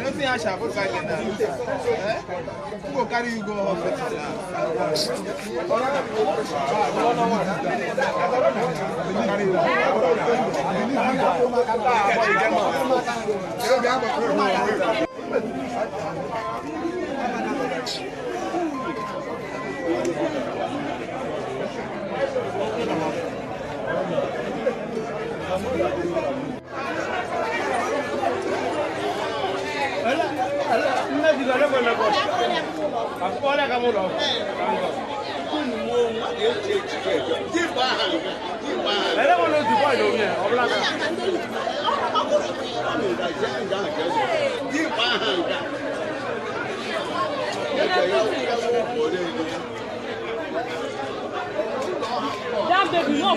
Nothing I shall put like that. Who will carry you go hospital now?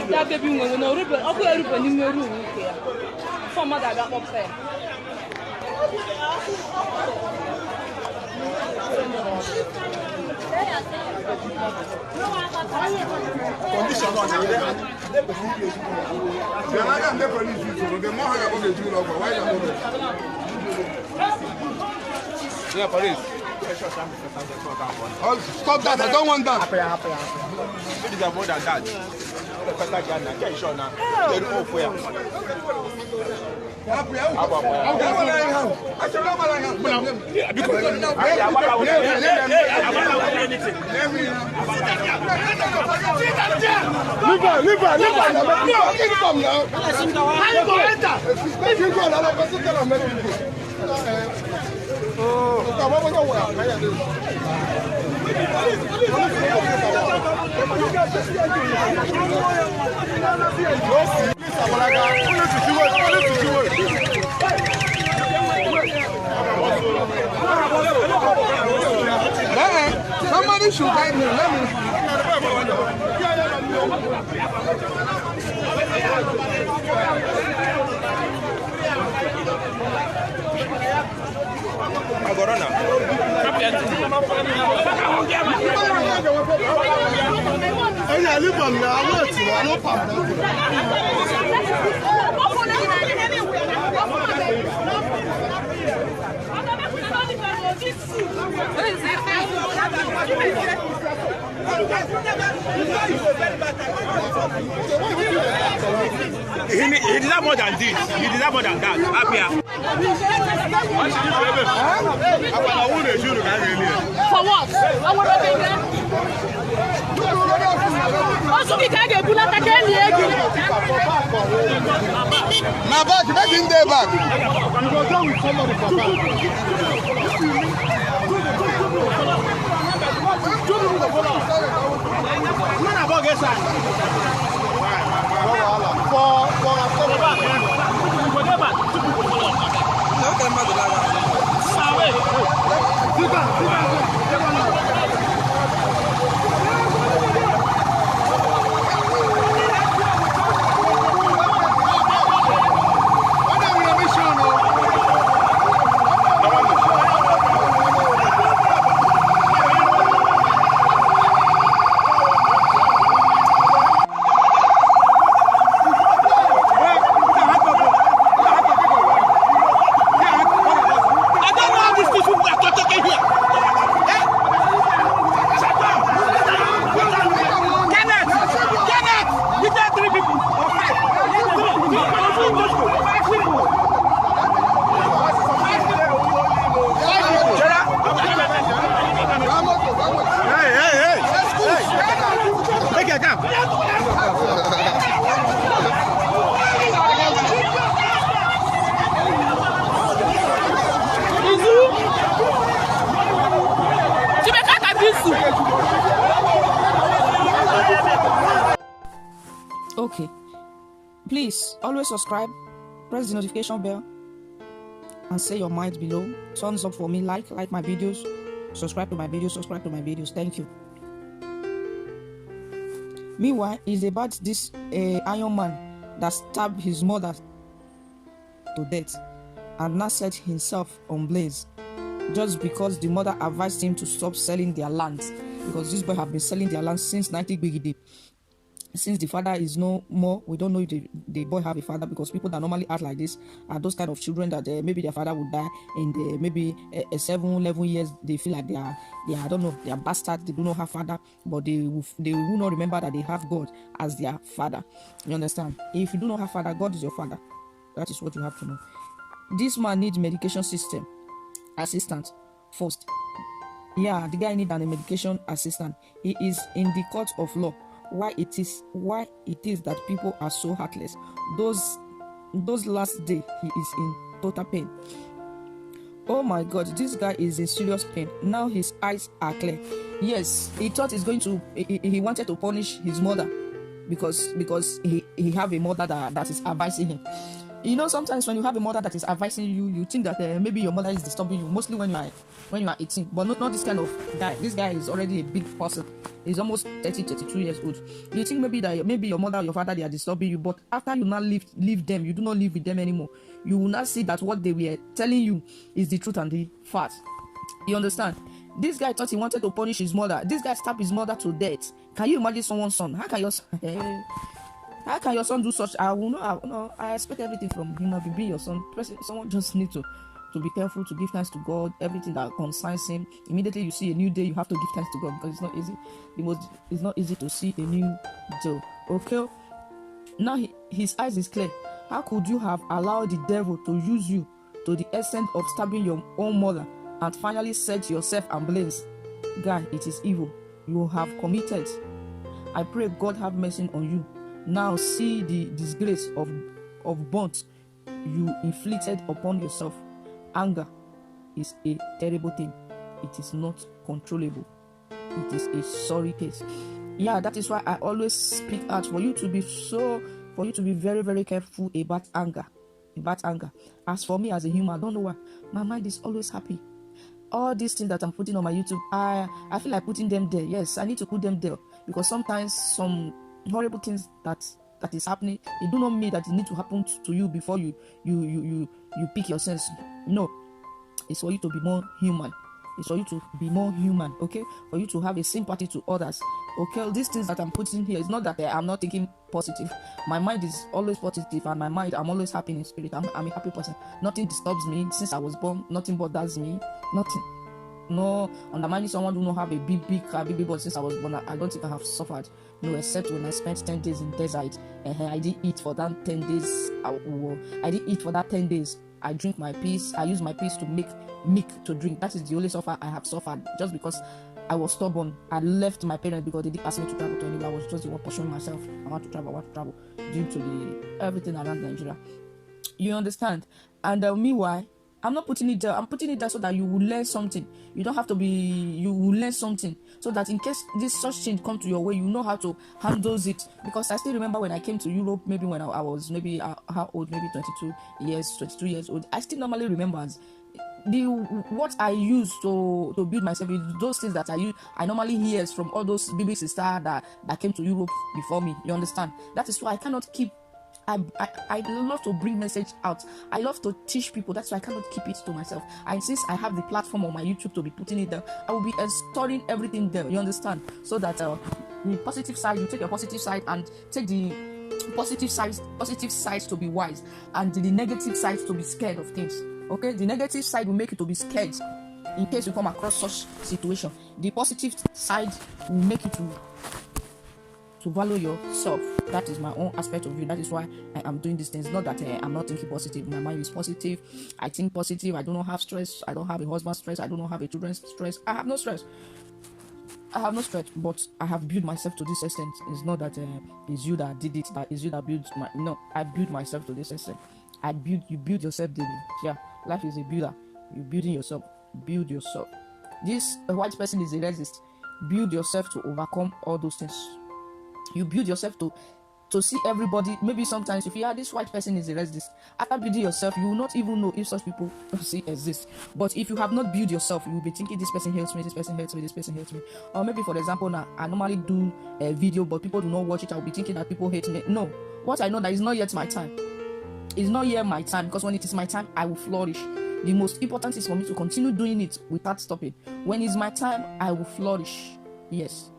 That baby will no ribbon. I'll put a ribbon in your room here. For mother got up there. Condition on the police. Stop that, I don't want that. It is more than that. Somebody should guide me. Let me. He deserves more than this. He deserves more than that. Up here. For what? I want to be there. Also, we can't get bullet again. My back, back in there back. You go down with somebody for Okay, please always subscribe, press the notification bell, and say your mind below. Thumbs up for me, like my videos, subscribe to my videos. Thank you. Meanwhile, it's about this Iron Man that stabbed his mother to death and now set himself on blaze. just because the mother advised him to stop selling their land, because this boy have been selling their land since 90 BGD. Since the father is no more, we don't know if the boy have a father, because people that normally act like this are those kind of children that maybe their father would die in the maybe 7-11 years. They feel like they are I don't know, they are bastards. They do not have father, but they will not remember that they have God as their father. You understand? If you do not have father, God is your father. That is what you have to know. This man needs medication system assistant first. Yeah, the guy needs a medication assistant. He is in the court of law. Why it is that people are so heartless. Those last day he is in total pain. Oh my God, this guy is in serious pain. Now his eyes are clear. Yes, he thought he wanted to punish his mother because he have a mother that is advising him. You know, sometimes when you have a mother that is advising you, you think that maybe your mother is disturbing you, mostly when you are 18. But not this kind of guy. This guy is already a big person. He's almost 32 years old. You think maybe your mother or your father, they are disturbing you, but after you now leave them, you do not live with them anymore. You will not see that what they were telling you is the truth and the fact. You understand? This guy thought he wanted to punish his mother. This guy stabbed his mother to death. Can you imagine someone's son? How can your son do such? I expect everything from him. Not be your son. Someone just need to be careful, to give thanks to God, everything that concerns him. Immediately you see a new day, you have to give thanks to God, because it's not easy. It's not easy to see a new day. Okay, now his eyes is clear. How could you have allowed the devil to use you to the extent of stabbing your own mother and finally set yourself ablaze? Guy, it is evil you have committed. I pray God have mercy on you. Now see the disgrace of bonds you inflicted upon yourself. Anger is a terrible thing. It is not controllable. It is a sorry case. Yeah, that is why I always speak out for you to be very, very careful about anger. As for me as a human, I don't know why my mind is always happy. All these things that I'm putting on my YouTube, I feel like putting them there. Yes, I need to put them there, because sometimes some horrible things that is happening, it do not mean that it need to happen to you before you pick your sense. No, it's for you to be more human. It's for you to be more human, okay? For you to have a sympathy to others, okay? These things that I'm putting here, it's not that I'm not thinking positive. My mind is always positive, and I'm always happy in spirit. I'm a happy person. Nothing disturbs me since I was born. Nothing bothers me. Nothing. No undermining someone who don't have a big body since I was born. I don't think I have suffered. No, except when I spent 10 days in desert. I did eat for that 10 days. I did eat for that 10 days. I drink my peace. I use my peace to make milk to drink. That is the only suffer I have suffered, just because I was stubborn. I left my parents because they didn't ask me to travel to anywhere. I was just the one pursuing myself. I want to travel due to everything around Nigeria. You understand? And meanwhile, I'm not putting it there. I'm putting it there so that you will learn something. You don't have to be. You will learn something so that in case this such thing come to your way, you know how to handle it. Because I still remember when I came to Europe, maybe when I was maybe how old, maybe 22 years old. I still normally remember what I used to build myself. Those things that I normally hear from all those baby sisters that came to Europe before me. You understand? That is why I cannot keep. I love to bring message out. I love to teach people. That's why I cannot keep it to myself. And since I have the platform on my YouTube to be putting it there, I will be storing everything there. You understand? So that the positive side, you take your positive side and take the positive sides to be wise, and the negative sides to be scared of things. Okay, the negative side will make you to be scared in case you come across such situation. The positive side will make you to value yourself. That is my own aspect of you. That is why I am doing these things. Not that I'm not thinking positive. My mind is positive. I think positive. I do not have stress. I don't have a husband stress. I do not have a children's stress. I have no stress. But I have built myself to this extent. It's not that it's you that did it. That is you that built my. No, I built myself to this extent. You build yourself daily. Yeah, life is a builder. You're building yourself. Build yourself. This white person is a resist. Build yourself to overcome all those things. You build yourself to see everybody. Maybe sometimes if you are this white person is a resist, after building yourself, you will not even know if such people exist. But if you have not built yourself, you will be thinking this person hates me, this person hates me, this person hates me. Or maybe for example, now I normally do a video, but people do not watch it. I will be thinking that people hate me. No, what I know that is not yet my time. It's not yet my time, because when it is my time, I will flourish. The most important is for me to continue doing it without stopping. When it's my time, I will flourish. Yes.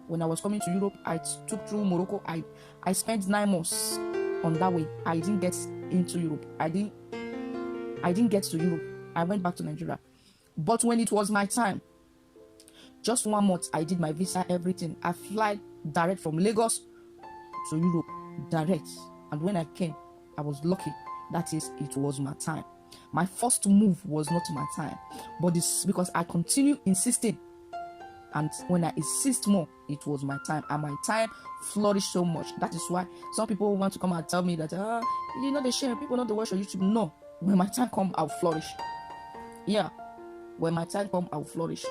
When I was coming to Europe, I took through Morocco. I spent 9 months on that way. I didn't get into Europe. I didn't get to Europe. I went back to Nigeria. But when it was my time, just 1 month, I did my visa, everything. I fly direct from Lagos to Europe, direct. And when I came, I was lucky. That is, it was my time. My first move was not my time, but it's because I continue insisting. And when I insist more, it was my time. And my time flourished so much. That is why some people want to come and tell me that, you know, they share, people not to watch on YouTube. No. When my time comes, I'll flourish. Yeah. When my time comes, I'll flourish.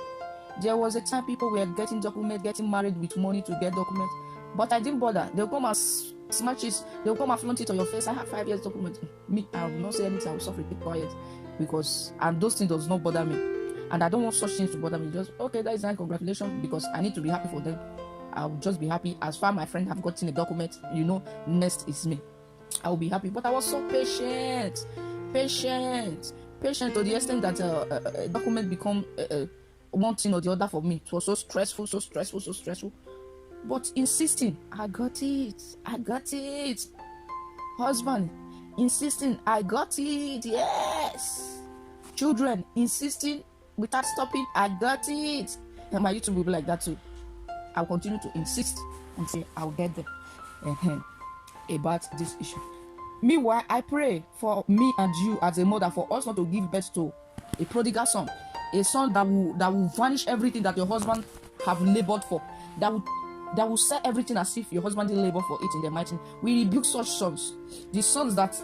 There was a time people were getting documents, getting married with money to get documents. But I didn't bother. They'll come and smash it. They'll come and flaunt it on your face. I have 5 years document. Me, I will not say anything. I will suffer, keep quiet. And those things does not bother me. And I don't want such things to bother me. Just, okay, that is nice, congratulations, because I need to be happy for them. I'll just be happy. As far as my friend have gotten a document, you know, next is me. I will be happy. But I was so patient to the extent that a document become one thing or the other for me. It was so stressful. But insisting, I got it. Husband, insisting, I got it. Yes. Children, insisting without stopping, I got it. And my YouTube will be like that too. I'll continue to insist and say I'll get them about this issue. Meanwhile, I pray for me and you as a mother, for us not to give birth to a prodigal son, a son that will vanish everything that your husband have labored for, that will sell everything as if your husband didn't labor for it in the mighty. We rebuke such sons. The sons that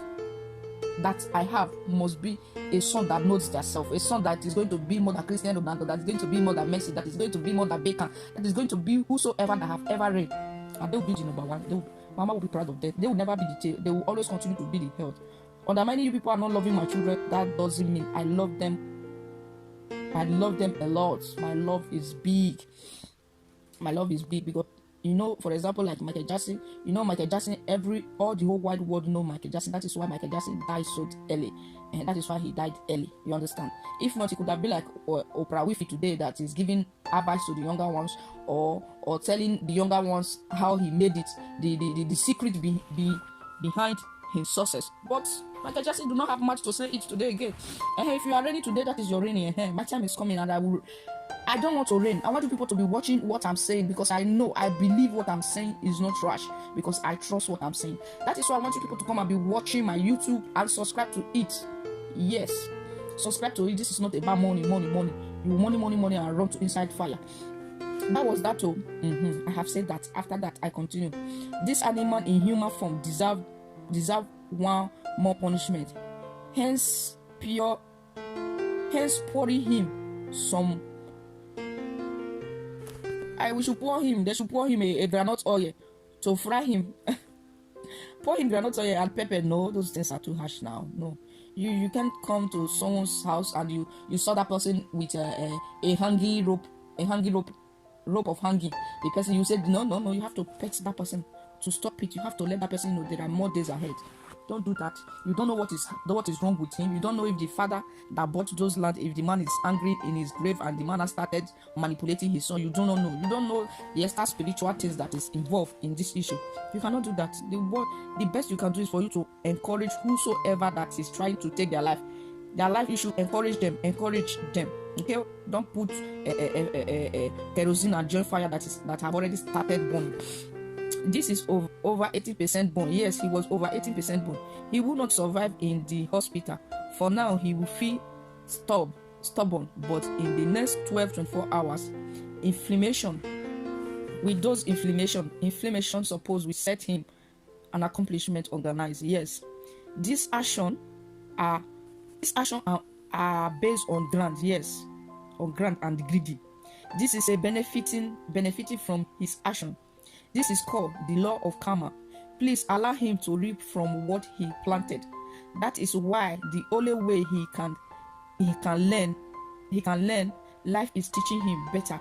I have must be a son that knows themselves, a son that is going to be more than Christian Ronaldo, that is going to be more than Messi, that is going to be more than Baker, that is going to be whosoever that have ever reigned. And they will be the number one. Mama will be proud of them. They will never be the tail. They will always continue to be the head. Undermining you people are not loving my children, that doesn't mean I love them. I love them a lot. My love is big. Because, you know, for example, like Michael Jackson, all the whole wide world know Michael Jackson. That is why Michael Jackson died so early. And that is why he died early. You understand? If not, it could have been like Oprah Winfrey today, that is giving advice to the younger ones, or telling the younger ones how he made it, the secret behind his success. But Michael Jackson do not have much to say it today again. If you are ready today, that is your reign. My time is coming, and I don't want to reign. I want you people to be watching what I'm saying, because I believe what I'm saying is not trash, because I trust what I'm saying. That is why I want you people to come and be watching my YouTube and subscribe to it. Yes, subscribe to it. This is not about money. You money and run to inside fire. That was that too. I have said that. After that, I continue. This animal in human form deserve one more punishment. Hence pouring him some. They should pour him a granite oil to fry him. Pour him granite oil and pepper. No, those things are too harsh now. No, you can't come to someone's house and you saw that person with a hanging rope of hanging. The person, you said no, you have to pet that person to stop it. You have to let that person know there are more days ahead. Don't do that. You don't know what is wrong with him. You don't know if the father that bought those land, if the man is angry in his grave and the man has started manipulating his son. You don't know. You don't know the extra spiritual things that is involved in this issue. You cannot do that. The best you can do is for you to encourage whosoever that is trying to take their life. You should encourage them. Okay, don't put kerosene and join fire that have already started burning. This is over 80% bone. Yes, he was over 80% bone. He will not survive in the hospital. For now, he will feel stubborn, but in the next 12-24 hours, inflammation. With those inflammation suppose we set him an accomplishment organized. Yes, these actions are based on grant. Yes, on grant and greedy. This is a benefiting from his action. This is called the law of karma. Please allow him to reap from what he planted. That is why the only way he can learn, life is teaching him better.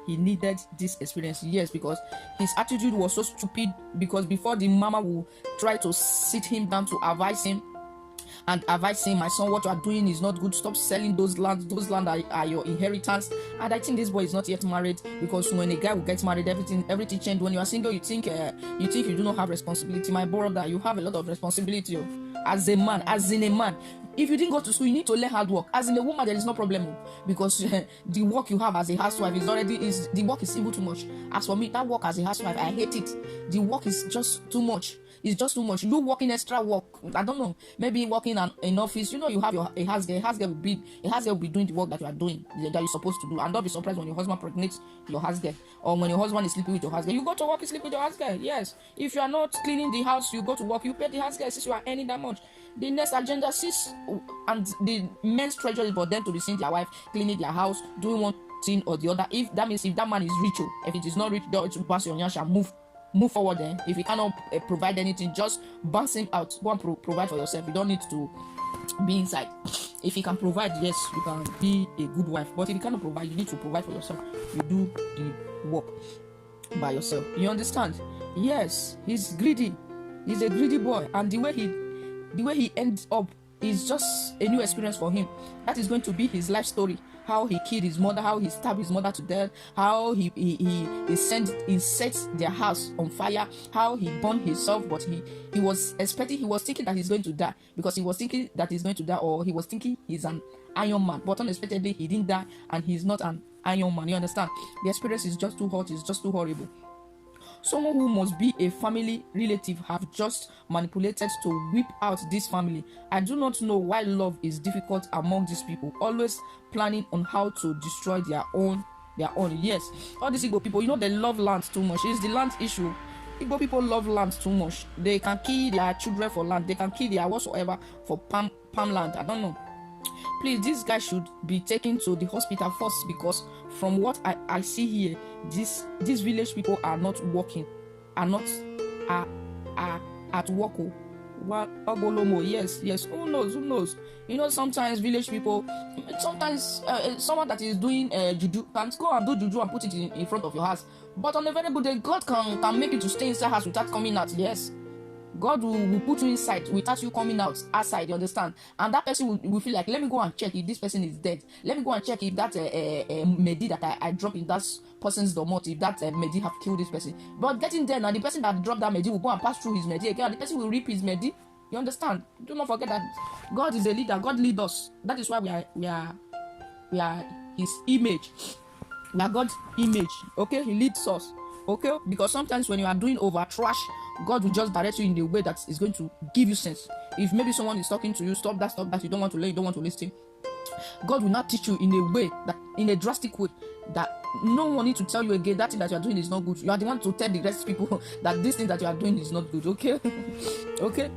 He needed this experience. Yes, because his attitude was so stupid, because before the mama will try to sit him down to advise him, and advise him, my son, what you are doing is not good. Stop selling those lands. Those land are your inheritance. And I think this boy is not yet married, because when a guy will get married, everything changed. When you are single, you think you do not have responsibility. My brother, you have a lot of responsibility. As a man, as in a man. If you didn't go to school, you need to learn hard work. As in a woman, there is no problem, because the work you have as a housewife the work is even too much. As for me, that work as a housewife, I hate it. The work is just too much. It's just too much. You working extra work. I don't know. Maybe working in office. You have a house girl. A house girl will be doing the work that you are doing, that you're supposed to do. And don't be surprised when your husband pregnates your house girl, or when your husband is sleeping with your house girl. You go to work, you sleep with your house girl. Yes. If you are not cleaning the house, you go to work, you pay the house girl since you are earning that much. The next agenda says, and the men's treasure is for them to be seeing their wife cleaning their house, doing one thing or the other. If that man is rich, if it is not rich, don't pass your nyash and move forward. Then if you cannot provide anything, just bounce him out. Go and provide for yourself. You don't need to be inside. If you can provide, yes, you can be a good wife. But if you cannot provide, you need to provide for yourself. You do the work by yourself. You understand? Yes, he's greedy. He's a greedy boy, and the way he ends up is just a new experience for him. That is going to be his life story. How he killed his mother, how he stabbed his mother to death, how he set their house on fire, how he burned himself, but he was thinking that he's going to die, because he was thinking that he's going to die, or he was thinking he's an Iron Man, but unexpectedly he didn't die, and he's not an Iron Man. You understand? The experience is just too hot, it's just too horrible. Someone who must be a family relative have just manipulated to whip out this family. I do not know why love is difficult among these people, always planning on how to destroy their own. Yes, all these Igbo people, they love land too much. It's the land issue. Igbo people love land too much. They can kill their children for land. They can kill their whatsoever for palm land. I don't know. Please, this guy should be taken to the hospital first, because from what I see here, these village people are not working, are at work. Yes. Who knows? Sometimes village people, someone that is doing juju can go and do juju and put it in front of your house. But on a very good day, God can make you to stay inside house without coming out. Yes. God will put you inside without you coming outside, you understand? And that person will feel like, let me go and check if this person is dead. Let me go and check if that Medi that I dropped in that person's domot, if that Medi have killed this person. But getting there now, the person that dropped that Medi will go and pass through his Medi again, and the person will reap his Medi. You understand? Do not forget that God is a leader. God leads us. That is why we are his image. We are God's image. Okay? He leads us. Okay? Because sometimes when you are doing over trash, God will just direct you in a way that is going to give you sense. If maybe someone is talking to you, stop that, you don't want to learn, you don't want to listen, God will not teach you in a way, that in a drastic way, that no one need to tell you again that thing that you are doing is not good. You are the one to tell the rest people that this thing that you are doing is not good. Okay? Okay?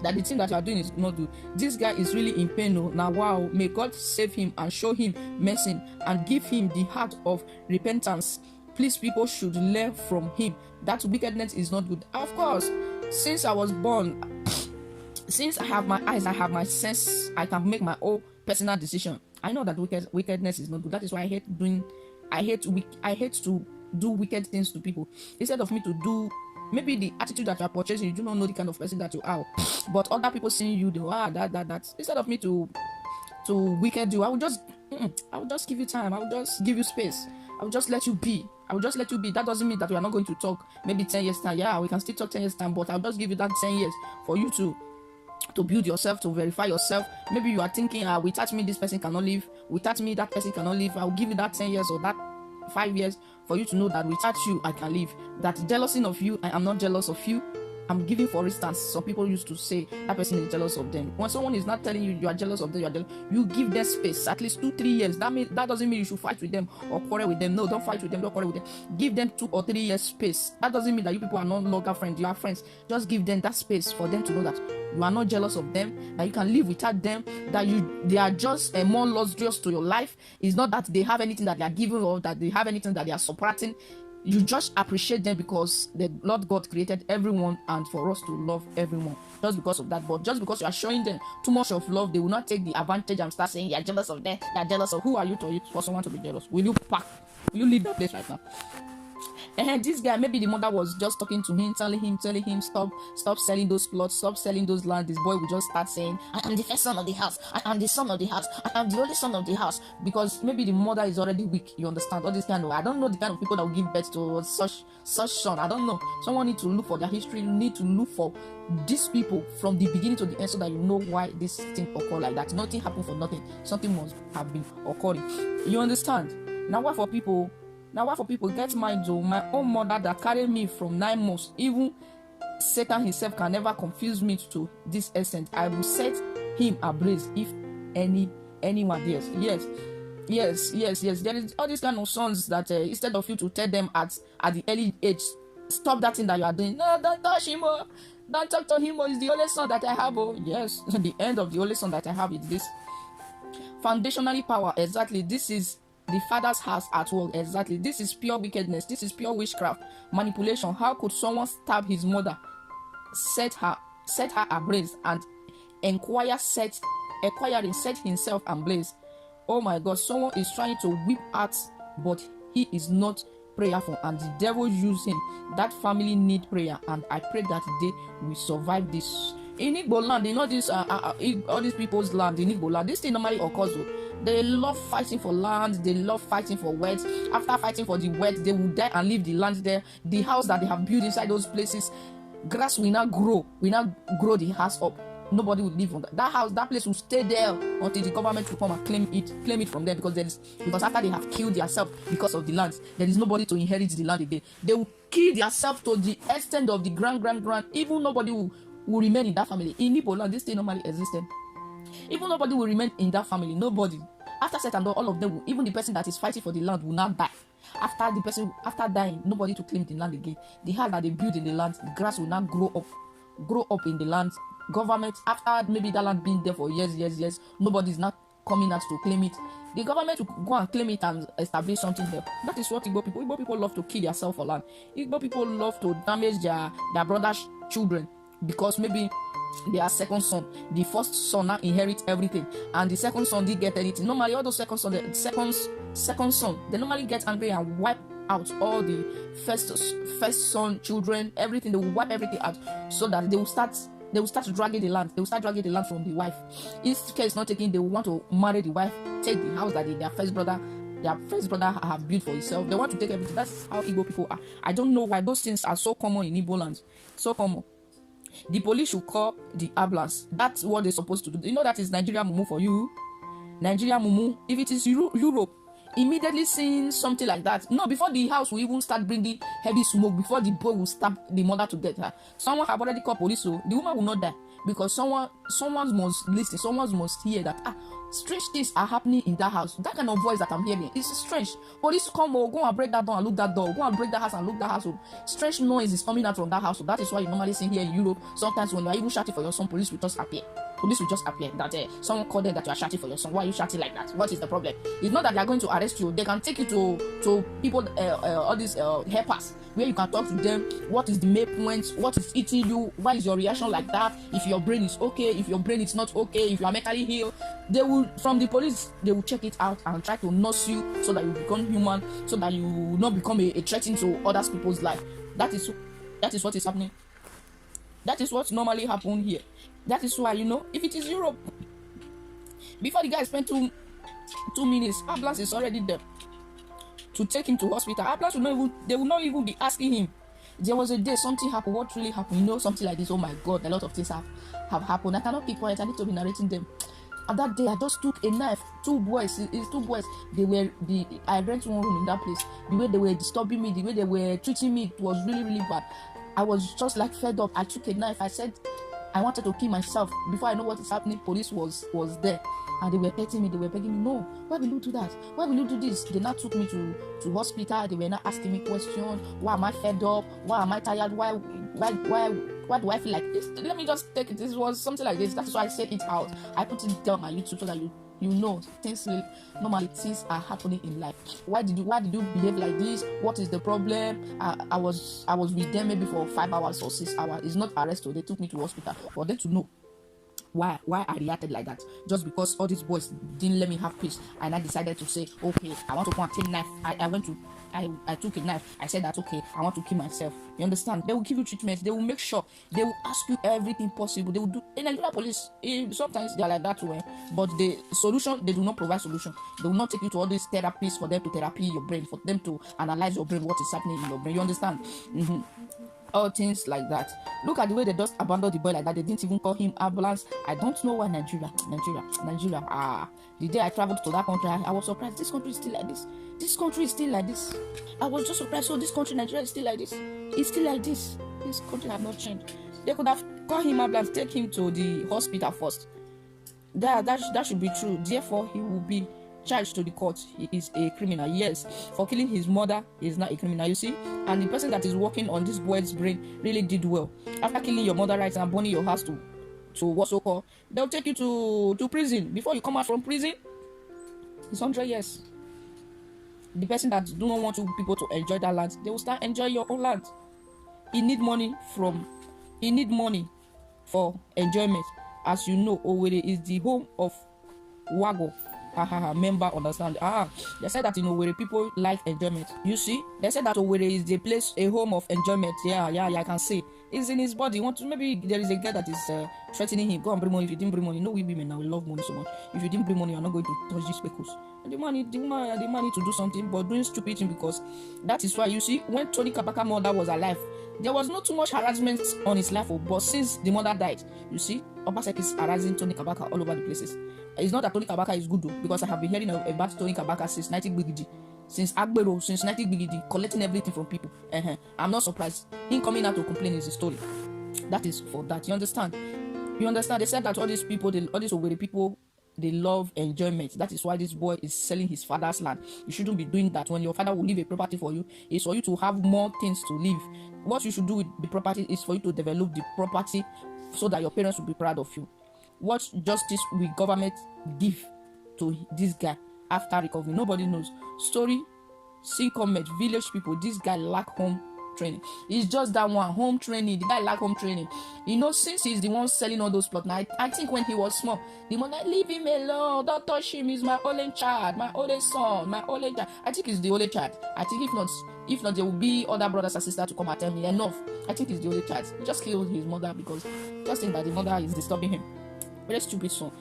That the thing that you are doing is not good. This guy is really in pain. Now, wow, may God save him and show him mercy and give him the heart of repentance. Please, people should learn from him. That wickedness is not good. Of course, since I was born, since I have my eyes, I have my sense, I can make my own personal decision. I know that wickedness is not good. That is why I hate to do wicked things to people. Instead of me to do, maybe the attitude that you are portraying, you do not know the kind of person that you are. But other people seeing you, they that. Instead of me to wicked you, I will just give you time. I will just give you space. I will just let you be. That doesn't mean that we are not going to talk maybe 10 years time. Yeah, we can still talk 10 years time, but I'll just give you that 10 years for you to build yourself, to verify yourself. Maybe you are thinking, without me, this person cannot live. Without me, that person cannot live. I'll give you that 10 years or that 5 years for you to know that without you, I can live. That jealousy of you, I am not jealous of you. I'm giving, for instance, some people used to say that person is jealous of them. When someone is not telling you are jealous of them, you give them space, at least 2-3 years. That doesn't mean you should fight with them or quarrel with them. No, don't fight with them, don't quarrel with them. Give them 2 or 3 years space. That doesn't mean that you people are no longer friends. You are friends. Just give them that space for them to know that you are not jealous of them, that you can live without them, that they are just more luxurious to your life. It's not that they have anything that they are giving or that they have anything that they are supporting. You just appreciate them because the Lord God created everyone, and for us to love everyone just because of that. But just because you are showing them too much of love, they will not take the advantage and start saying you are jealous of them, you are jealous of. Who are you for someone to be jealous? Will you leave that place right now? And this guy, maybe the mother was just talking to him, telling him, stop selling those plots, stop selling those land. This boy will just start saying, I am the first son of the house, I am the son of the house, I am the only son of the house. Because maybe the mother is already weak, you understand? All this kind of, I don't know the kind of people that will give birth to such son. I don't know. Someone need to look for their history. You need to look for these people from the beginning to the end, so that you know why this thing occur like that. Nothing happened for nothing. Something must have been occurring. You understand? Now why for people get mind to my own mother that carried me from 9 months. Even Satan himself can never confuse me to this extent. I will set him ablaze if anyone dares. Yes. There is all these kind of sons that instead of you to tell them at the early age, stop that thing that you are doing. No, don't touch him. Don't talk to him. Is the only son that I have. Oh, yes. The end of the only son that I have is this. Foundationally power. Exactly. This is the father's house at work. Exactly. This is pure wickedness. This is pure witchcraft, manipulation. How could someone stab his mother, set her ablaze, and acquiring set himself ablaze? Oh my God! Someone is trying to whip out, but he is not prayerful, and the devil used him. That family need prayer, and I pray that they will survive this. In Igbo land, you know this all these people's land in Igbo land, this thing normally occurs. They love fighting for land. They love fighting for wealth. After fighting for the wealth, they will die and leave the land there. The house that they have built inside those places, grass will not grow. Will not grow the house up. Nobody will live on that house. That place will stay there until the government will come and claim it from them, because after they have killed themselves because of the land, there is nobody to inherit the land again. They will kill themselves to the extent of the grand. Even nobody will remain in that family. In Igbo land, this thing normally existed. Even nobody will remain in that family. Nobody. After Satan, all of them will, even the person that is fighting for the land will not die. After dying, nobody to claim the land again. The house that they build in the land, the grass will not grow up in the land. Government, after maybe that land being there for years, nobody is not coming out to claim it. The government will go and claim it and establish something there. That is what Igbo people love to kill themselves for land. Igbo people love to damage their brother's children, because maybe they are second son. The first son now inherit everything, and the second son didn't get anything. Normally, all those second son, they normally get angry and wipe out all the first son children, everything. They will wipe everything out, so that they will start dragging the land. They will start dragging the land from the wife. If care is not taken, they will want to marry the wife, take the house that their first brother have built for himself. They want to take everything. That's how Igbo people are. I don't know why those things are so common in Igbo land. So common. The police should call the ambulance. That's what they're supposed to do. You know that is Nigeria mumu for you. Nigeria mumu. If it is Europe, immediately seeing something like that, no, before the house will even start bringing heavy smoke, before the boy will stab the mother to death, someone have already called police, so the woman will not die, because someone must listen, someone must hear that strange things are happening in that house. That kind of voice that I'm hearing is strange. Police come, go and break that door and look that door, go and break that house and look that house. Strange noise is coming out from that house. So that is why you normally see here in Europe, sometimes when you are even shouting for your son, police will just appear. That someone called them that you are shouting for your son. Why are you shouting like that? What is the problem? It's not that they are going to arrest you. They can take you to people, all these helpers, where you can talk to them. What is the main point? What is eating you? Why is your reaction like that? If your brain is okay, if your brain is not okay, if you are mentally healed, from the police, they will check it out and try to nurse you so that you become human, so that you will not become a threat to other people's life. That is what is happening. That is what normally happen here. That is why, if it is Europe, before the guy spent 2 minutes, ambulance is already there to take him to hospital. Ambulance will not even be asking him. There was a day something happened. What really happened? Something like this. Oh my God, a lot of things have happened. I cannot keep quiet. I need to be narrating them. And that day, I just took a knife. Two boys. I rent one room in that place. The way they were disturbing me, the way they were treating me, it was really, really bad. I was just like fed up. I took a knife. I said I wanted to kill myself. Before I know what is happening, police was there, and they were petting me. They were begging me, no, why will you do that? Why will you do this? They now took me to hospital. They were not asking me questions. Why am I fed up? Why am I tired? Why do I feel like this? Let me just take it. This was something like this. That's why I said it out. I put it down on YouTube so that you things are happening in life. Why did you behave like this? What is the problem? I was with them maybe for 5 hours or 6 hours. It's not arrest, so they took me to hospital for them to know why I reacted like that. Just because all these boys didn't let me have peace, and I decided to say, okay, I want to go and take knife. I took a knife. I said that, okay, I want to kill myself. You understand? They will give you treatment. They will make sure. They will ask you everything possible. They will do. In Nigeria police, sometimes they are like that way. But the solution, they do not provide solution. They will not take you to all these therapies for them to therapy your brain, for them to analyze your brain, what is happening in your brain. You understand? All things like that. Look at the way they just abandoned the boy like that. They didn't even call him ambulance. I don't know why Nigeria. The day I traveled to that country, I was surprised. This country is still like this. This country is still like this. I was just surprised. So this country, Nigeria, is still like this. It's still like this. This country have not changed. They could have called him ambulance, take him to the hospital first. That should be true. Therefore, he will be charged to the court. He is a criminal. Yes, for killing his mother, he is not a criminal, you see. And the person that is working on this boy's brain really did well. After killing your mother, right, and burning your house to what's so called, they'll take you to prison. Before you come out from prison, it's 100 years. The person that do not want people to enjoy that land, they will start enjoying your own land. He need money for enjoyment. As you know, Owerri is the home of Wago. Member understand. They said that in Owerri people like enjoyment. You see, they said that Owerri is the place, a home of enjoyment. Yeah, I can see. It's in his body. Maybe there is a girl that is threatening him. Go and bring money. If you didn't bring money, you know we women now we love money so much. If you didn't bring money, you're not going to touch these speckles. And the man need to do something, but doing stupid thing, because that is why you see when Tony Kabaka mother was alive, there was not too much harassment on his life. But since the mother died, you see, Obaseki is harassing Tony Kabaka all over the places. It's not that Tony Kabaka is good though, because I have been hearing about Tony Kabaka since 90 BGD, since Agbero, since 90 BGD, collecting everything from people. I'm not surprised. Him coming out to complain is a story. That is for that. You understand? They said that all these people, all these Owerri people, they love enjoyment. That is why this boy is selling his father's land. You shouldn't be doing that. When your father will leave a property for you, it's for you to have more things to live. What you should do with the property is for you to develop the property so that your parents will be proud of you. What justice will government give to this guy after recovery? Nobody knows. Story, see comment, village people, this guy lack home training. It's just that one, home training. The guy lack home training. You know, since he's the one selling all those plots. Now, I think when he was small, the mother, leave him alone, don't touch him, he's my only child, my only son, my only child. I think he's the only child. I think if not, there will be other brothers and sisters to come and tell me enough. I think he's the only child. He just killed his mother because just think that the mother is disturbing him. Very stupid son.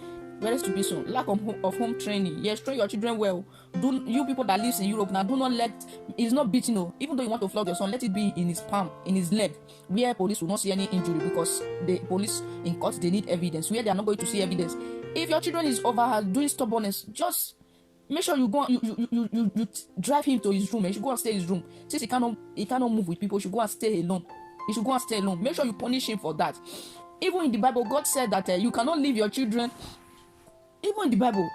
Lack of home training. Yes, train your children well. Do you people that lives in Europe now, do not let, it's not beating, no. Even though you want to flog your son, let it be in his palm, in his leg, where police will not see any injury, because the police in court, they need evidence. Where they are not going to see evidence. If your children is over doing stubbornness, just make sure you go you drive him to his room. He should go and stay in his room. Since he cannot move with people, he should go and stay alone. Make sure you punish him for that. Even in the Bible, God said that you cannot leave your children. Even in the Bible,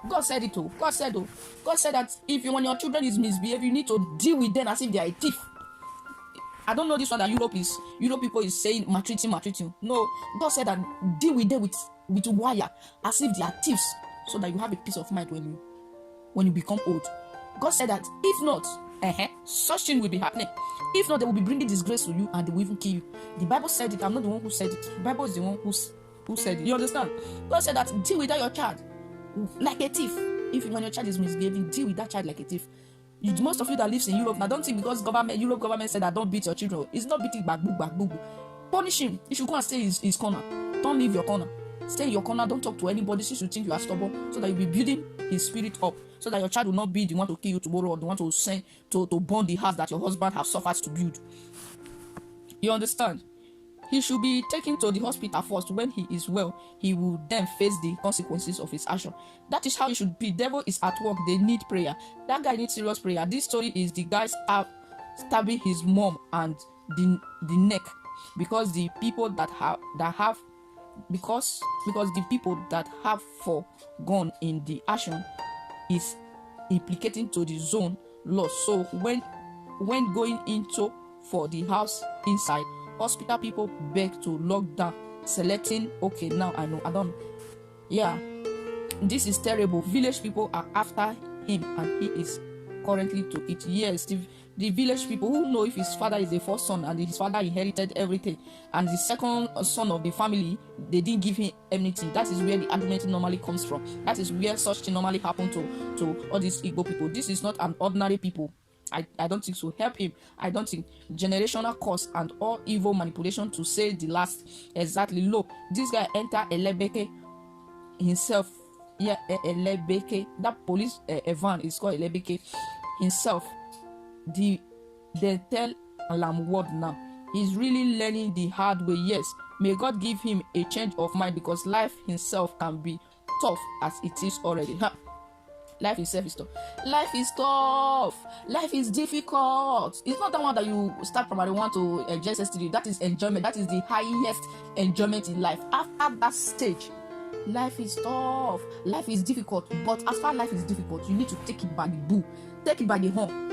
God said it too. God said that when your children is misbehaving, you need to deal with them as if they are a thief. I don't know this one that Europe people is saying maltreating. No, God said that deal with them with wire as if they are thieves, so that you have a peace of mind when you become old. God said that if not, such thing will be happening. If not, they will be bringing disgrace to you and they will even kill you. The Bible said it. I'm not the one who said it. The Bible is the one who said it. You understand? God said that deal with your child like a thief. When your child is misbehaving, deal with that child like a thief. Most of you that lives in Europe now, don't think because Europe government said that don't beat your children. It's not beating back. Punish him. You should go and stay in his corner. Don't leave your corner. Stay in your corner. Don't talk to anybody since you think you are stubborn, so that you'll be building his spirit up, so that your child will not be the one to kill you tomorrow, or the one to send to burn the house that your husband has suffered to build. You understand? He should be taken to the hospital first. When he is well, he will then face the consequences of his action. That is how it should be. Devil is at work. They need prayer. That guy needs serious prayer. This story is the guy stabbing his mom and the neck, because the people that have forgone in the action is implicating to the zone law. So when going into for the house inside, hospital people beg to lock down, selecting, okay, now I don't. Yeah, this is terrible. Village people are after him and he is currently to it. Yes, the village people who know if his father is the first son and his father inherited everything, and the second son of the family, they didn't give him anything. That is where the argument normally comes from. That is where such thing normally happen to all these Igbo people. This is not an ordinary people. I don't think so. Help him. I don't think generational curse and all evil manipulation to say the last. Exactly. Look, this guy enter Elebeke himself. Yeah, Elebeke. That police van is called Elebeke himself. They tell Alam word now. He's really learning the hard way. Yes, may God give him a change of mind, because life himself can be tough as it is already. Life itself is tough. Life is tough. Life is difficult. It's not the one that you start primary 1 to JSS3. That is enjoyment. That is the highest enjoyment in life. After that stage, life is tough. Life is difficult. But as far as life is difficult, you need to take it by the bull. Take it by the horn.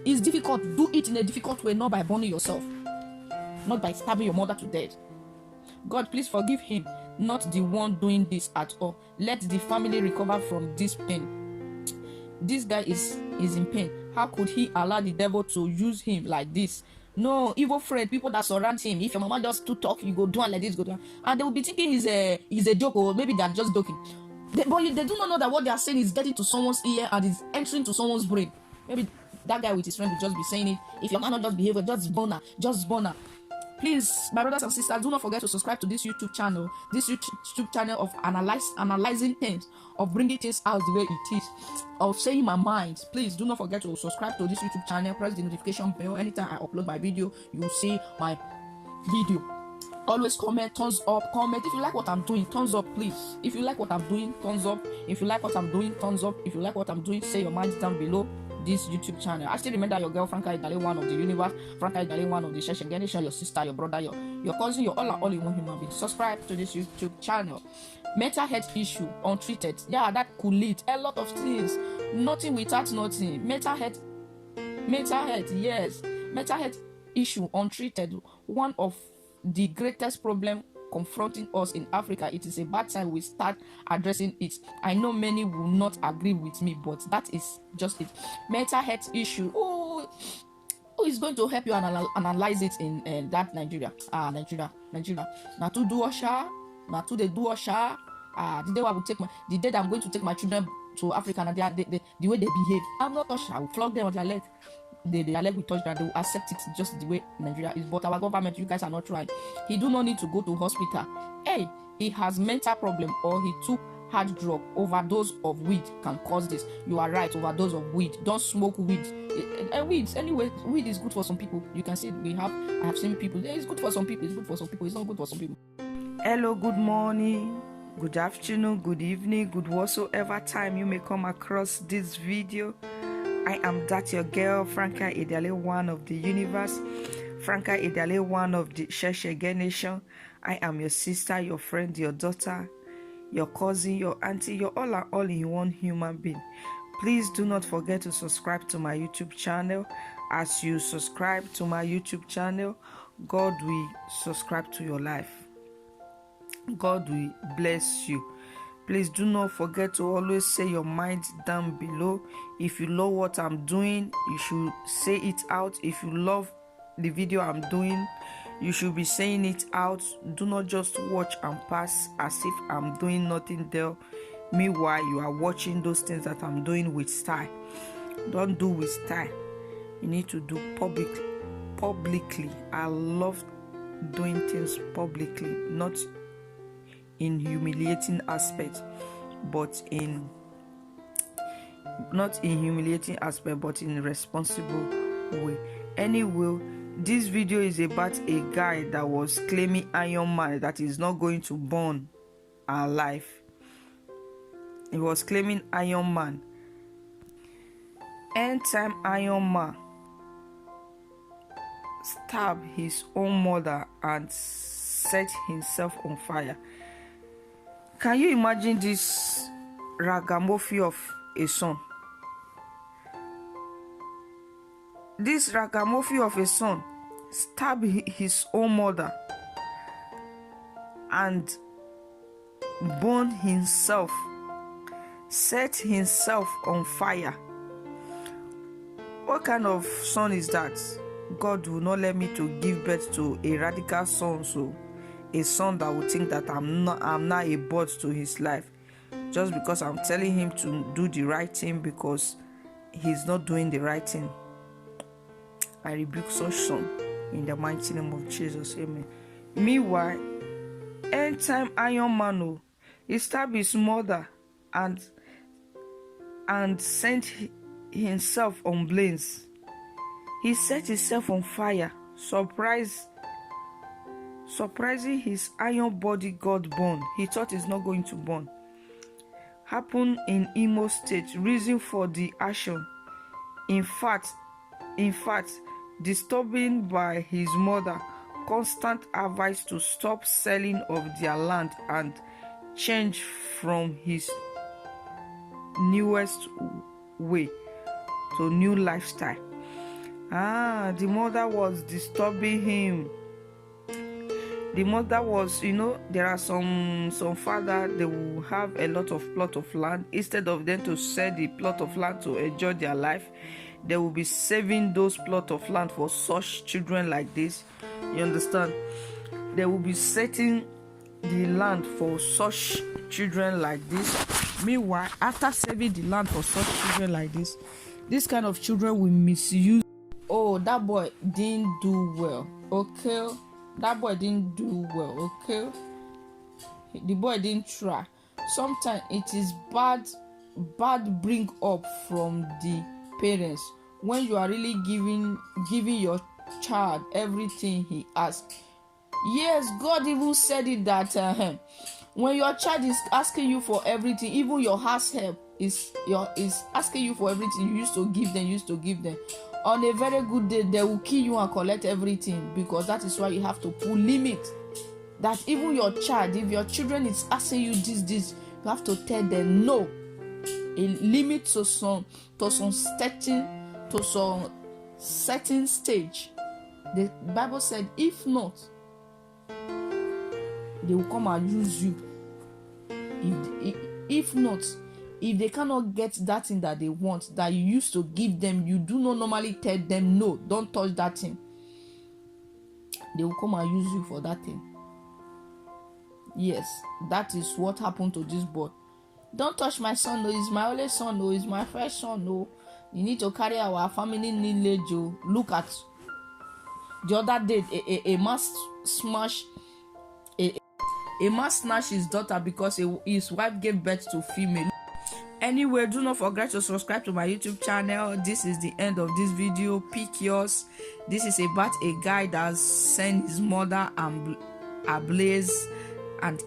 It's difficult. Do it in a difficult way, not by burning yourself, not by stabbing your mother to death. God, please forgive him, not the one doing this at all. Let the family recover from this pain. This guy is in pain. How could he allow the devil to use him like this? No, evil friend, people that surround him. If your mama just to talk, you go do and like this, go down, and they will be thinking he's a joke, or maybe they're just joking. But they do not know that what they are saying is getting to someone's ear and is entering to someone's brain. Maybe that guy with his friend will just be saying it. If your man not just behave, just burn her. Please, my brothers and sisters, do not forget to subscribe to this YouTube channel. This YouTube channel of analyzing things, of bringing things out the way it is, of saying my mind. Please do not forget to subscribe to this YouTube channel. Press the notification bell. Anytime I upload my video, you will see my video. Always comment, thumbs up, comment. If you like what I'm doing, thumbs up, please. If you like what I'm doing, thumbs up. If you like what I'm doing, thumbs up. If you like what I'm doing, say your mind down below this YouTube channel. I still remember your girl Franca Idale, one of the universe, Franca Idale, one of the Sheshe Generation, your sister, your brother, your cousin, your all in one human being. Subscribe to this YouTube channel. Mental health issue untreated. Yeah, that could lead a lot of things. Nothing without nothing. Mental health, yes. Mental health issue untreated. One of the greatest problem confronting us in Africa. It is a bad time we start addressing it. I know many will not agree with me, but that is just it. Mental health issue. Who is going to help you analyze it in that Nigeria? Nigeria. Now to do Osha. Now to the do Osha. The day I will the day that I'm going to take my children to Africa, and the way they behave, I'm not Osha. I will flog them on their leg. Their leg will touch that, they will accept it just the way Nigeria is. But our government, you guys are not trying. He do not need to go to hospital. Hey, he has mental problem, or he took hard drug. Overdose of weed can cause this. You are right. Overdose of weed. Don't smoke weed. Weed anyway. Weed is good for some people. You can see I have seen people. It's good for some people. It's good for some people. It's not good for some people. Hello. Good morning. Good afternoon. Good evening. Good whatsoever time you may come across this video. I am that your girl, Franca Idale, one of the universe, Franca Idale, one of the Sheshe Generation. I am your sister, your friend, your daughter, your cousin, your auntie, your all in one human being. Please do not forget to subscribe to my YouTube channel. As you subscribe to my YouTube channel, God will subscribe to your life. God will bless you. Please do not forget to always say your mind down below. If you love what I'm doing, you should say it out. If you love the video I'm doing, you should be saying it out. Do not just watch and pass as if I'm doing nothing there. Meanwhile, you are watching those things that I'm doing with style. Don't do with style. You need to do publicly. I love doing things publicly, not in humiliating aspect, but in responsible way. Anyway, this video is about a guy that was claiming Iron Man that is not going to burn alive. He was claiming Iron Man. End time Iron Man stabbed his own mother and set himself on fire. Can you imagine this ragamuffin of a son? This ragamuffin of a son stabbed his own mother and burned himself, set himself on fire. What kind of son is that? God will not let me to give birth to a radical son, so a son that will think that I'm not a bot to his life, just because I'm telling him to do the right thing because he's not doing the right thing. I rebuke such son in the mighty name of Jesus. Amen. Meanwhile, end time Iron Man, he stabbed his mother and sent himself on blaze. He set himself on fire, surprising his iron body got burned. He thought it's not going to burn. Happened in Imo State. Reason for the action. In fact, disturbing by his mother constant advice to stop selling of their land and change from his newest way to new lifestyle. The mother was disturbing him. The mother was, there are some father, they will have a lot of plot of land. Instead of them to sell the plot of land to enjoy their life, they will be saving those plot of land for such children like this. You understand? They will be setting the land for such children like this. Meanwhile, after saving the land for such children like this kind of children will misuse. Oh, that boy didn't do well. Okay, that boy didn't do well. Okay, the boy didn't try. Sometimes it is bad bring up from the parents when you are really giving your child everything he asks. Yes, God even said it that when your child is asking you for everything, even your house help is asking you for everything, you used to give them. On a very good day, they will kill you and collect everything, because that is why you have to put limit. That even your child, if your children is asking you this, you have to tell them no. A limit to some certain stage. The Bible said, if not, they will come and use you. If not, if they cannot get that thing that they want, that you used to give them, you do not normally tell them no, don't touch that thing. They will come and use you for that thing. Yes, that is what happened to this boy. Don't touch my son, no, he's my only son, no, he's my first son, no. You need to carry our family lineage. Look at the other day, a man snatched his daughter because his wife gave birth to female. Anyway, do not forget to subscribe to my YouTube channel. This is the end of this video. Pick yours. This is about a guy that sent his mother ablaze and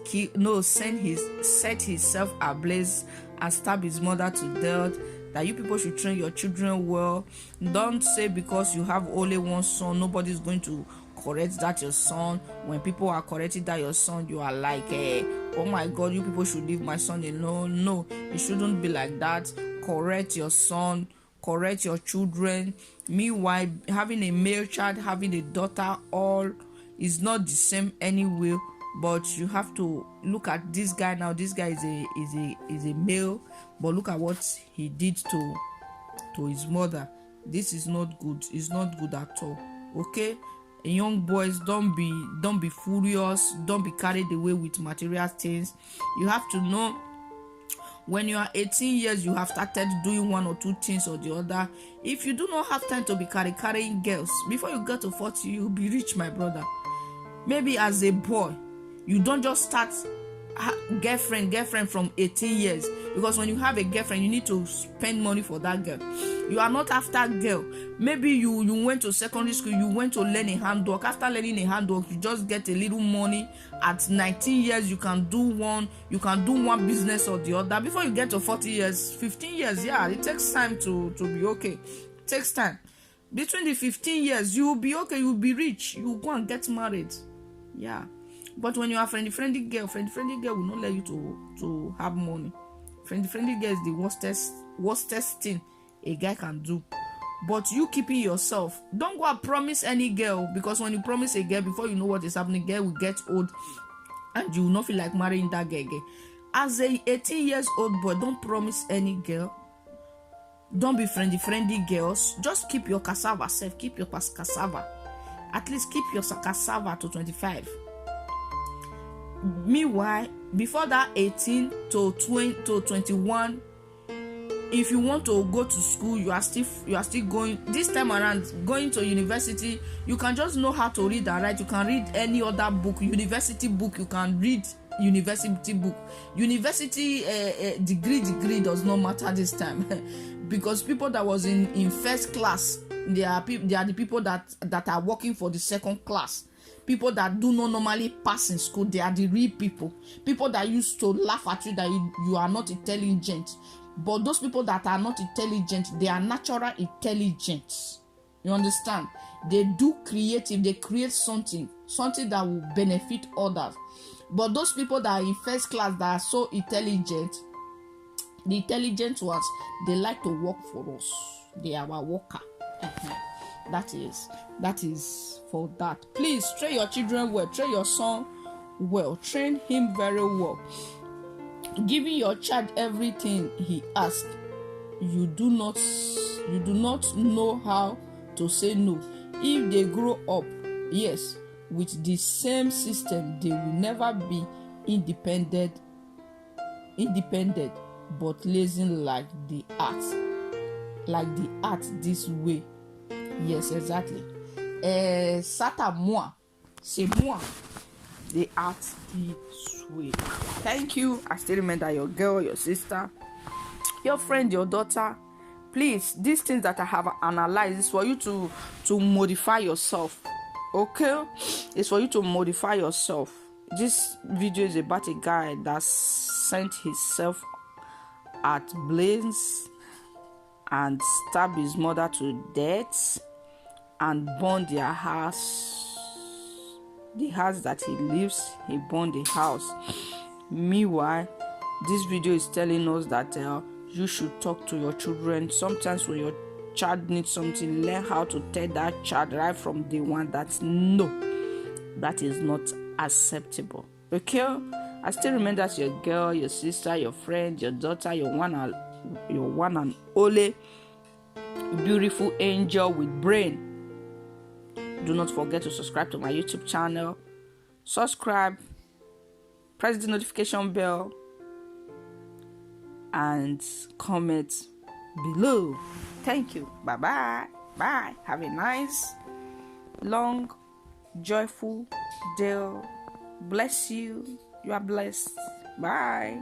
set himself ablaze and stabbed his mother to death. That you people should train your children well. Don't say because you have only one son, nobody's going to correct that your son. When people are correcting that your son, you are like, oh my God, you people should leave my son alone. No, it shouldn't be like that. Correct your son, correct your children. Meanwhile, having a male child, having a daughter, all is not the same anyway. But you have to look at this guy now. This guy is a male, but look at what he did to his mother. This is not good. It's not good at all. Okay, young boys, don't be furious. Don't be carried away with material things. You have to know when you are 18 years, you have started doing one or two things or the other. If you do not have time to be carrying girls, before you get to 40, you'll be rich, my brother. Maybe as a boy, you don't just start girlfriend from 18 years, because when you have a girlfriend, you need to spend money for that girl. You are not after girl. Maybe you went to secondary school, you went to learn a handwork. After learning a handwork, you just get a little money. At 19 years, you can do one business or the other. Before you get to 40 years, 15 years, yeah, it takes time to be okay. It takes time. Between the 15 years, you will be okay, you will be rich, you will go and get married. Yeah. But when you are friendly girl will not let you to have money. Friendly girl is the worstest thing a guy can do. But you keeping yourself, don't go and promise any girl, because when you promise a girl, before you know what is happening, girl will get old and you will not feel like marrying that girl again. As a 18 years old boy, don't promise any girl. Don't be friendly girls. Just keep your cassava safe. Keep your cassava. At least keep your cassava to 25. Meanwhile, before that 18 to 20 to 21, if you want to go to school, you are still going. This time around, going to university, you can just know how to read and write. You can read any other book, university book. You can read university book. University degree does not matter this time because people that was in first class, they are the people that are working for the second class. People that do not normally pass in school, they are the real people. People that used to laugh at you that you are not intelligent. But those people that are not intelligent, they are natural intelligence. You understand? They do creative. They create something that will benefit others. But those people that are in first class that are so intelligent, the intelligent ones, they like to work for us. They are our worker. That is for that. Please train your children well. Train your son well. Train him very well. Giving your child everything he asks, you do not know how to say no. If they grow up, yes, with the same system, they will never be independent, but lazy like the art this way. Yes, exactly. Sata moi, c'est moi. The art this way. Thank you. I still remember your girl, your sister, your friend, your daughter. Please, these things that I have analyzed is for you to modify yourself. Okay? It's for you to modify yourself. This video is about a guy that sent himself at blaze and stabbed his mother to death and burned their house. The house that he lives, he burned the house. Meanwhile, this video is telling us that you should talk to your children. Sometimes when your child needs something, learn how to tell that child right from day one that no, that is not acceptable. Okay? I still remember that your girl, your sister, your friend, your daughter, your one and only beautiful angel with brain. Do not forget to subscribe to my YouTube channel. Subscribe, press the notification bell, and comment below. Thank you. Bye. Bye. Have a nice, long, joyful day. Bless you. You are blessed. Bye.